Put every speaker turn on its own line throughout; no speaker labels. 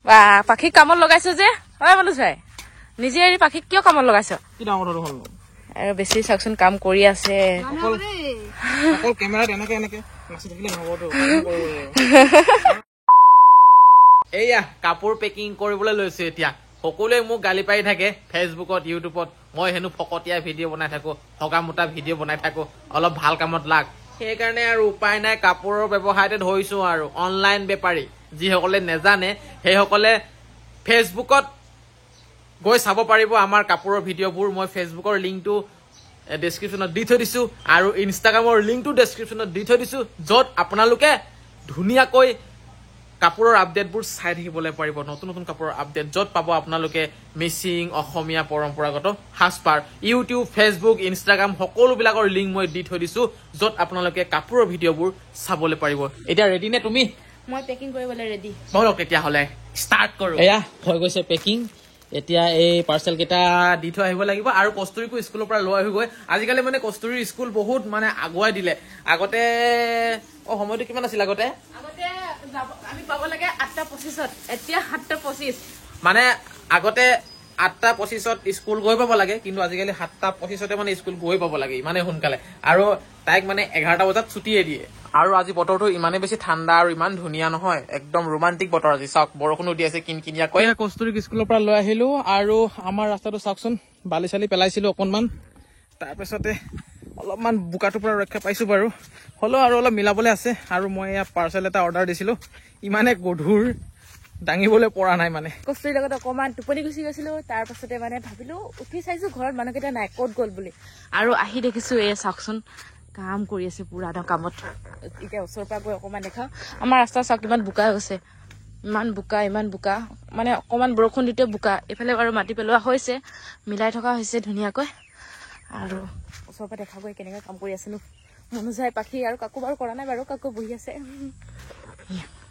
বা পাখি কামত লগাইছো যে হয় মানুষ ভাই নিজে এৰি পাখি কিয় কামত লগাইছো
কি ডাঙৰ কথা হ'ল
আৰু বেছি চাকচোন কাম কৰি আছে
অকল কেমেৰাত এনেকে এনেকে নাচি থাকিলে নহবতো এয়া কাপোৰ পেকিং কৰিবলৈ লৈছো এতিয়া সকলোৱে মোক গালি পাৰি থাকে ফেচবুকত ইউটিউবত মই হেনো ফকতীয়া ভিডিঅ' বনাই থাকো হগা মোটা ভিডিঅ' বনাই থাকো অলপ ভাল কামত লাগ সেইকাৰণে আৰু উপায় নাই কাপোৰৰ ব্যৱসায়তে ধৰিছো আৰু অনলাইন বেপাৰী যিসকলে নেজানে সেইসকলে ফেচবুকত গৈ চাব পাৰিব আমাৰ কাপোৰৰ ভিডিঅ'বোৰ মই ফেচবুকৰ লিংকটো ডেছক্ৰিপশ্যনত দি থৈ দিছো আৰু ইনষ্টাগ্ৰামৰ লিংকটো ডেছক্ৰিপশ্যনত দি থৈ দিছো য'ত আপোনালোকে ধুনীয়াকৈ কাপোৰৰ আপডেটবোৰ চাই থাকিবলৈ পাৰিব নতুন নতুন কাপোৰৰ আপডেট য'ত পাব আপোনালোকে মিচিং অসমীয়া পৰম্পৰাগত সাজপাৰ ইউটিউব ফেচবুক ইনষ্টাগ্ৰাম সকলোবিলাকৰ লিংক মই দি থৈ দিছো য'ত আপোনালোকে কাপোৰৰ ভিডিঅ'বোৰ চাবলৈ পাৰিব এতিয়া ৰেডি নে তুমি
মই পেকিং কৰিবলৈ ৰেডি
বলক তেতিয়াহ'লে ষ্টাৰ্ট কৰো এয়া হৈ গৈছে পেকিং এতিয়া এই পাৰ্চেল কেইটা দি থৈ আহিব লাগিব আৰু কস্তুৰীকো স্কুলৰ পৰা লৈ আহিবগৈ আজিকালি মানে কস্তুৰীৰ স্কুল বহুত মানে আগুৱাই দিলে আগতে সময়টো কিমান আছিল আগতে
আমি পাব লাগে 8:25 এতিয়া 7:25
মানে আগতে 8:25 স্কুল গৈ পাব লাগে কিন্তু আজিকালি 7:25 মানে স্কুল গৈ পাব লাগে ইমানে সোনকালে আৰু তাইক মানে 11টা বজাত ছুটিয়ে দিয়ে আৰু আজি বতৰটো ইমানে বেছি ঠাণ্ডা আৰু ইমান ধুনীয়া নহয় একদম ৰোমান্টিক বতৰ আজি চাওক বৰষুণো দি আছে কিনকিনিয়াকৈ কস্তুৰীক স্কুলৰ পৰা লৈ আহিলো আৰু আমাৰ ৰাস্তাটো চাওকচোন বালি চালি পেলাইছিলো অকণমান তাৰপিছতে অলপমান বোকাটোৰ পৰা ৰক্ষা পাইছো বাৰু হ'লেও আৰু অলপ মিলাবলৈ আছে আৰু মই এয়া পাৰ্চেল এটা অৰ্ডাৰ দিছিলো ইমানে গধুৰ দাঙিবলৈ পৰা নাই মানে
কস্তুৰীৰ লগত অকণমান টোপনি গুচি গৈছিলো তাৰ পাছতে মানে ভাবিলো উঠি চাইছো ঘৰত মানুহকেইটা নাই ক'ত গ'ল বুলি আৰু আহি দেখিছো এই চাওকচোন কাম কৰি আছে পুৰা একদম কামত এতিয়া ওচৰৰ পৰা গৈ অকণমান দেখাও আমাৰ ৰাস্তা চাওক ইমান বোকা হৈছে ইমান বোকা মানে অকণমান বৰষুণ দিতে বোকা এইফালে বাৰু মাটি পেলোৱা হৈছে মিলাই থকা হৈছে ধুনীয়াকৈ আৰু ওচৰৰ পৰা দেখাগৈ কেনেকৈ কাম কৰি আছেনো মনোজাই পাখি আৰু কাকো বাৰু কৰা নাই বাৰু কাকো বহি আছে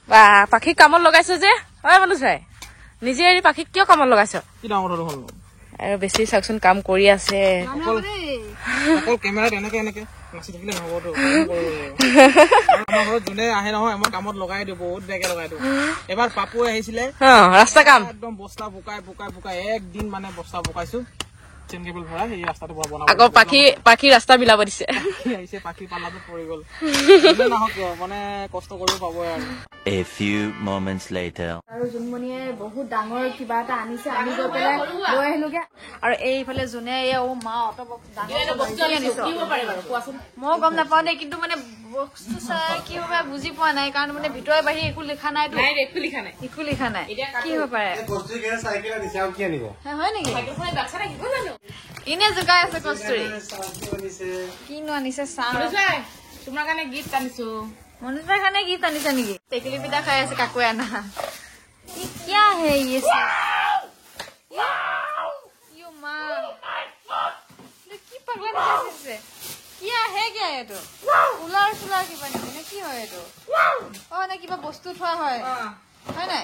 বা পাখি কামত লগাইছো যে হয় মানুষ ভাই নিজে এৰি পাখি কিয় কামত লগাইছো
কি ডাঙৰ কথা হ'ল
আৰু বেছি চাকচোন কাম কৰি আছে
অকল কেমেৰাত এনেকে এনেকে নাচি থাকিলে নহবতো আমাৰ ঘৰত যোনে আহে নহয় মই কামত লগাই দিওঁ বহুত বেগে লগাই দিওঁ এবাৰ পাপু আহিছিলে
ৰাস্তা কাম
একদম বস্তা বোকাই একদিন মানে বস্তা বোকাইছো চেনকেবল ভৰা এই ৰাস্তাটো বনাব
আকৌ পাখি ৰাস্তা মিলাব দিছে
আহিছে পাখি পালাটো পৰি গ'ল নহওক মানে কষ্ট কৰিব পাবই আৰু
A few moments later
আৰু জুনমণিয়ে বহুত ডাঙৰ কিবা এটা আনিছে আমি গৈ পেলাই লৈ আহিলোগে আৰু এইফালে জুনে মই গম নাপাওঁ দেই কিন্তু মানে বস্তু চাই কি হ'ব বুজি পোৱা নাই কাৰণ মানে ভিতৰে বাহিৰে একো লিখা নাই একো লিখা নাই কি হ'ব পাৰে হয় নেকি এনে জোকাই আছে কস্তুৰী কিনো আনিছে চাওঁ তোমাৰ কাৰণে গিফ্ট আনিছো মনোজৰ কাৰণে গীত আনিছে নেকি টেকেলি পিঠা খাই আছে কাকোৱে আনা क्या है ये यो माँ কি পাগলা নিছে क्या है क्या ये तो উলাৰ সুলাৰ কিবা নিছে কি হয় এটো না কিবা বস্তু থোৱা হয় হয় নাই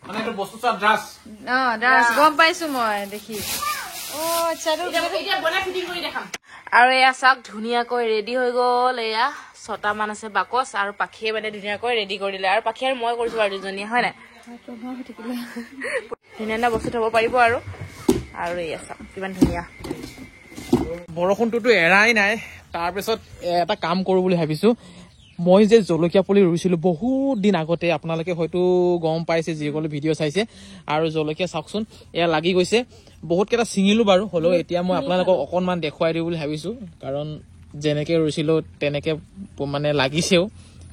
মানে এটো বস্তু চব ড্ৰাছ
ড্ৰাছ গম পাইছো মই দেখি আচ্ছা এতিয়া বনাই ফিটিং কৰি দেখাম আৰু এয়া চাওক ধুনীয়াকৈ ৰেডি হৈ গ'ল এয়া 6টা মান আছে বাকচ আৰু পাখিয়ে মানে ধুনীয়াকৈ ৰেডি কৰি দিলে আৰু পাখি আৰু মই কৰিছো আৰু দুজনীয়ে হয় নাই ধুনীয়া বস্তু থব পাৰিব আৰু এয়া চাওক কিমান ধুনীয়া
বৰষুণটোতো এৰাই নাই তাৰপিছত এটা কাম কৰো বুলি ভাবিছো মই যে জলকীয়া পুলি ৰুইছিলো বহুত দিন আগতে আপোনালোকে হয়তো গম পাইছে যিসকলে ভিডিঅ' চাইছে আৰু জলকীয়া চাওকচোন এয়া লাগি গৈছে বহুত কেইটা ছিঙিলো বাৰু হ'লেও এতিয়া মই আপোনালোকক অকণমান দেখুৱাই দিওঁ বুলি ভাবিছো কাৰণ যেনেকে ৰুইছিলো তেনেকে মানে লাগিছেও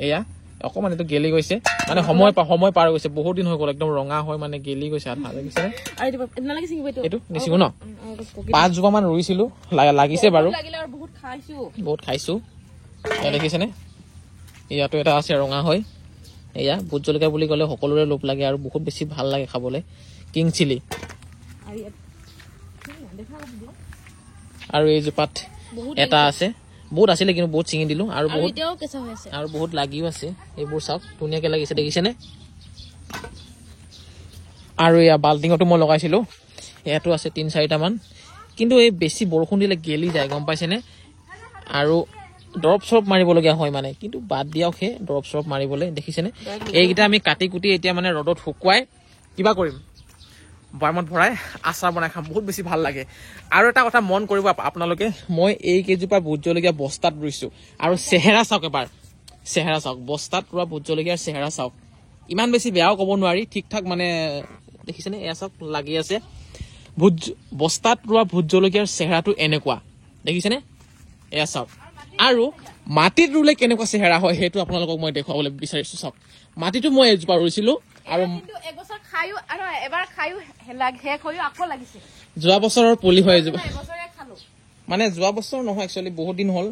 এয়া অকণমান এইটো গেলি গৈছে মানে সময় পাৰ গৈছে বহুত দিন হৈ গ'ল একদম ৰঙা হৈ মানে গেলি গৈছে আধা লাগিছে এইটো নিচিঙো ন 5 জোপা মান ৰুইছিলো লাগিছে বাৰু বহুত খাইছো দেখিছেনে ইয়াতো এটা আছে ৰঙা হৈ এয়া ভোট জলকীয়া বুলি ক'লে সকলোৰে লোভ লাগে আৰু বহুত বেছি ভাল লাগে খাবলৈ কিং চিলি আৰু এই জোপাত এটা আছে বহুত আছিলে কিন্তু বহুত ছিঙি দিলো আৰু বহুত লাগিও আছে এইবোৰ চাওক ধুনীয়াকে লাগিছে দেখিছেনে আৰু এয়া বাল্টিঙতো মই লগাইছিলো ইয়াতো আছে 3-4টা মান কিন্তু এই বেছি বৰষুণ দিলে গেলি যায় গম পাইছেনে আৰু ড্ৰপ চপ মাৰিবলগীয়া হয় মানে কিন্তু বাদ দিয়াও সেই ড্ৰপ চপ মাৰিবলৈ দেখিছেনে এইকেইটা আমি কাটি কুটি এতিয়া মানে ৰ'দত শুকুৱাই কিবা কৰিম বয়ামত ভৰাই আচাৰ বনাই খাম বহুত বেছি ভাল লাগে আৰু এটা কথা মন কৰিব আপোনালোকে মই এই কেইজোপা ভোট জলকীয়া বস্তাত ৰুইছো আৰু চেহেৰা চাওক এবাৰ চেহেৰা চাওক বস্তাত ৰোৱা ভোট জলকীয়াৰ চেহেৰা চাওক ইমান বেছি বেয়াও ক'ব নোৱাৰি ঠিক ঠাক মানে দেখিছেনে এয়া চাওক লাগি আছে বস্তাত ৰোৱা ভোট জলকীয়াৰ চেহেৰাটো এনেকুৱা দেখিছেনে এয়া চাওক আৰু মাটিত ৰুলে কেনেকুৱা চেহেৰা হয় সেইটো আপোনালোকক মই দেখুৱাবলৈ বিচাৰিছো চাওক মাটিটো মই এজোপা ৰুইছিলো আৰু
এবছৰ খায়ো আৰু এবাৰ খায়ো শেষ হৈও আকৌ লাগিছে
যোৱা বছৰৰ পুলি হয় এজোপা
এবছৰে খালো
মানে যোৱা বছৰ নহয় একচুৱেলি বহুত দিন হ'ল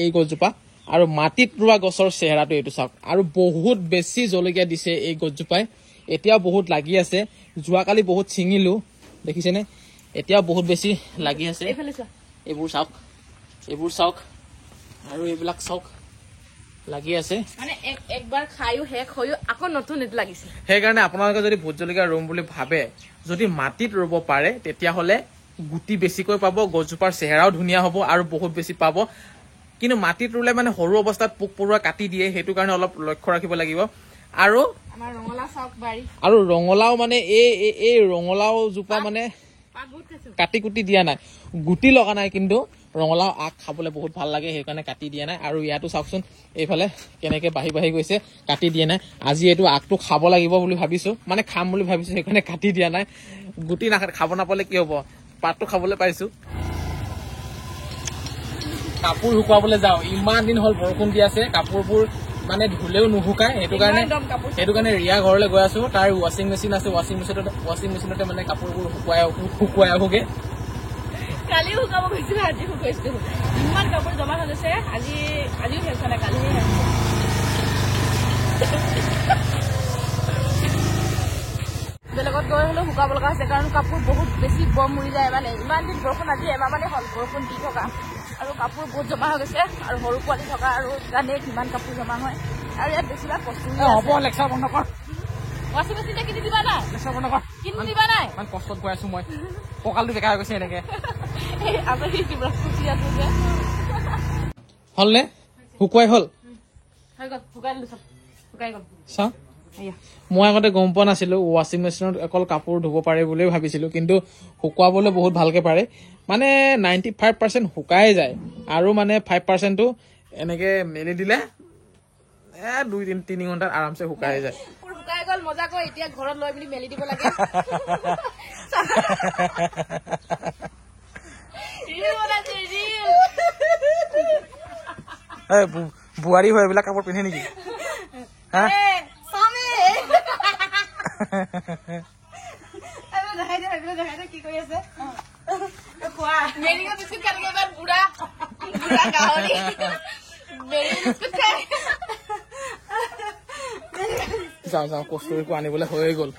এই গছজোপা আৰু মাটিত ৰোৱা গছৰ চেহেৰাটো এইটো চাওক আৰু বহুত বেছি জলকীয়া দিছে এই গছজোপাই এতিয়াও বহুত লাগি আছে যোৱাকালি বহুত ছিঙিলো দেখিছেনে এতিয়াও বহুত বেছি লাগি আছে এইবোৰ চাওক আৰু এইবিলাক চাওক লাগি আছে
মানে একবাৰ খায়ো শেষ হৈও আকৌ নতুন এটো লাগিছে
সেইকাৰণে আপোনালোকে যদি ভোট জলকীয়া ৰুম বুলি ভাবে যদি মাটিত ৰুব পাৰে তেতিয়াহ'লে গুটি বেছিকৈ পাব গছজোপাৰ চেহেৰাও ধুনীয়া হ'ব আৰু বহুত বেছি পাব কিন্তু মাটিত ৰুলে মানে সৰু অৱস্থাত পোক পৰুৱা কাটি দিয়ে সেইটো কাৰণে অলপ লক্ষ্য ৰাখিব লাগিব আৰু
আমাৰ ৰঙালাও চাওক বাৰী
আৰু ৰঙালাও মানে এই ৰঙালাও জোপা মানে কাটি কুটি দিয়া নাই গুটি লগা নাই কিন্তু ৰঙালাও আগ খাবলৈ বহুত ভাল লাগে সেইকাৰণে কাটি দিয়া নাই আৰু ইয়াতো চাওকচোন এইফালে কেনেকে বাঢ়ি বাঢ়ি গৈছে কাটি দিয়া নাই আজি এইটো আগটো খাব লাগিব বুলি ভাবিছো মানে খাম বুলি ভাবিছো সেইকাৰণে কাটি দিয়া নাই গুটি খাব নাপালে কি হ'ব পাতটো খাবলৈ পাইছো কাপোৰ শুকুৱাবলৈ যাওঁ ইমান দিন হ'ল বৰষুণ দি আছে কাপোৰবোৰ মানে ধুলেও নুশুকায় সেইটো কাৰণে ৰিয়া ঘৰলৈ গৈ আছো তাৰ ৱাশ্বিং মেচিন আছে ৱাশ্বিং মেচিনতে মানে কাপোৰবোৰ শুকুৱাই আহোগে
কালি শুকাব গৈছিলো আজি শুকাইছিলো ইমান কাপোৰ জমা হৈ গৈছে আজিও শেষ হোৱা নাই কালিহে বেলেগত গৈ হলেও শুকাব লগা হৈছে কাৰণ কাপোৰ বহুত বেছি বৰ মৰি যায় মানে ইমান দিন বৰষুণ আজি এমাহ মানে হ'ল বৰষুণ দি থকা আৰু কাপোৰ বহুত জমা হৈ গৈছে আৰু সৰু পোৱালি থকা আৰু জানে কিমান কাপোৰ জমা হয় আৰু ইয়াত বেছিভাগ কষ্ট
লেকচাৰ বন্ধ কৰ
ৱাশ্বিং মেচিনে কিনি দিবা নাই
লেকচাৰ বন্ধ কৰ
কিনি দিবা নাই
ইমান কষ্টত গৈ আছো মই কঁকালটো বেকা হৈ গৈছে এনেকে
আমি কিবা খুচি আছো যে
হ'ল নে শুকুৱাই হ'ল
হৈ গ'ল শুকাই দিলো চব শুকাই গ'ল
চা মই আগতে গম পোৱা নাছিলো ৱাশ্বিং মেচিনত অকল কাপোৰ ধুব পাৰে বুলিয়ে ভাবিছিলো কিন্তু শুকুৱাবলৈ বহুত ভালকে পাৰে মানে 95% শুকাই যায় আৰু মানে 5%টো এনেকে মেলি দিলে 2-3 ঘণ্টাত আৰামছে শুকাই যায়
শুকাই গ'ল মজাকৈ এতিয়া ঘৰত লৈ বুলি মেলি দিব লাগে
বোৱাৰী হৈ এইবিলাক কাপোৰ পিন্ধে নেকি
কি কৰি আছে মেৰিঙৰ বিস্কুট খাই থাকে বুঢ়া গাহৰি
যাওঁ কষ্টৰিকো আনিবলৈ হৈয়ে গ'ল